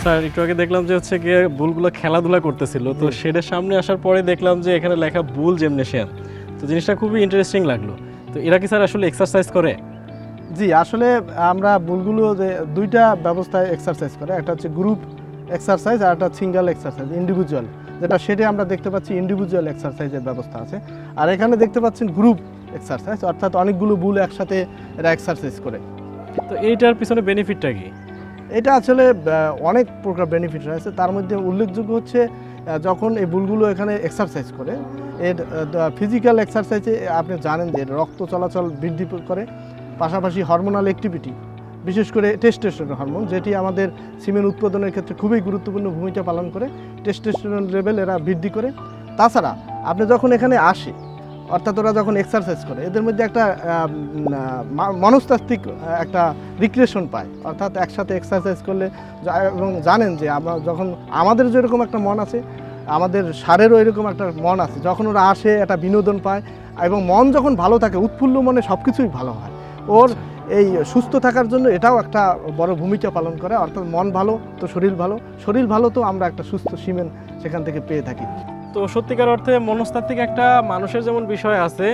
Sir একটু আগে দেখলাম যে হচ্ছে গিয়ে বুলগুলো খেলাধুলা করতেছিল, তো শেডের সামনে আসার পরে দেখলাম যে এখানে লেখা বুল জিমনেশিয়াম। তো জিনিসটা খুবই ইন্টারেস্টিং লাগলো। তো এরা কি স্যার আসলে এক্সারসাইজ করে? জি, আসলে আমরা বুলগুলো যে দুইটা ব্যবস্থায় এক্সারসাইজ করে, একটা হচ্ছে গ্রুপ এক্সারসাইজ আর একটা সিঙ্গেল এক্সারসাইজ ইন্ডিভিজুয়াল, যেটা সেটা আমরা দেখতে পাচ্ছি ইন্ডিভিজুয়াল এক্সারসাইজের ব্যবস্থা আছে। আর এখানে দেখতে পাচ্ছেন গ্রুপ এক্সারসাইজ, অর্থাৎ অনেকগুলো বুল একসাথে এরা এক্সারসাইজ করে। তো এইটার পিছনে বেনিফিটটা কি? এটা আসলে অনেক প্রকার বেনিফিট রয়েছে, তার মধ্যে উল্লেখযোগ্য হচ্ছে যখন এই বুলগুলো এখানে এক্সারসাইজ করে, এর ফিজিক্যাল এক্সারসাইজে আপনি জানেন যে রক্ত চলাচল বৃদ্ধি করে, পাশাপাশি হরমোনাল অ্যাক্টিভিটি, বিশেষ করে টেস্টোস্টেরন হরমোন, যেটি আমাদের সিমেন উৎপাদনের ক্ষেত্রে খুবই গুরুত্বপূর্ণ ভূমিকা পালন করে, টেস্টোস্টেরন লেভেল এরা বৃদ্ধি করে। তাছাড়া আপনি যখন এখানে আসে, অর্থাৎ ওরা যখন এক্সারসাইজ করে, এদের মধ্যে একটা মনস্তাত্ত্বিক একটা রিক্রিয়েশন পায়, অর্থাৎ একসাথে এক্সারসাইজ করলে এবং জানেন যে আমরা যখন আমাদের যেরকম একটা মন আছে, আমাদের সারেরও এরকম একটা মন আছে, যখন ওরা আসে একটা বিনোদন পায়, এবং মন যখন ভালো থাকে, উৎফুল্ল মনে সব কিছুই ভালো হয়। ওর এই সুস্থ থাকার জন্য এটাও একটা বড় ভূমিকা পালন করে, অর্থাৎ মন ভালো তো শরীর ভালো, শরীর ভালো তো আমরা একটা সুস্থ সিমেন সেখান থেকে পেয়ে থাকি। তো সত্যিকার অর্থে মনস্তাত্ত্বিক একটা মানুষের যেমন বিষয় আছে,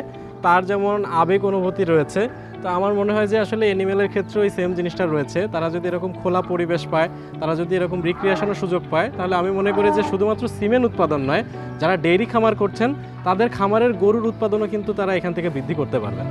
তার যেমন আবেগ অনুভূতি রয়েছে, তো আমার মনে হয় যে আসলে অ্যানিমেলের ক্ষেত্রেও এই সেম জিনিসটা রয়েছে। তারা যদি এরকম খোলা পরিবেশ পায়, তারা যদি এরকম রিক্রিয়েশনের সুযোগ পায়, তাহলে আমি মনে করি যে শুধুমাত্র সিমেন উৎপাদন নয়, যারা ডেইরি খামার করছেন তাদের খামারের গরুর উৎপাদনও কিন্তু তারা এখান থেকে বৃদ্ধি করতে পারবেন।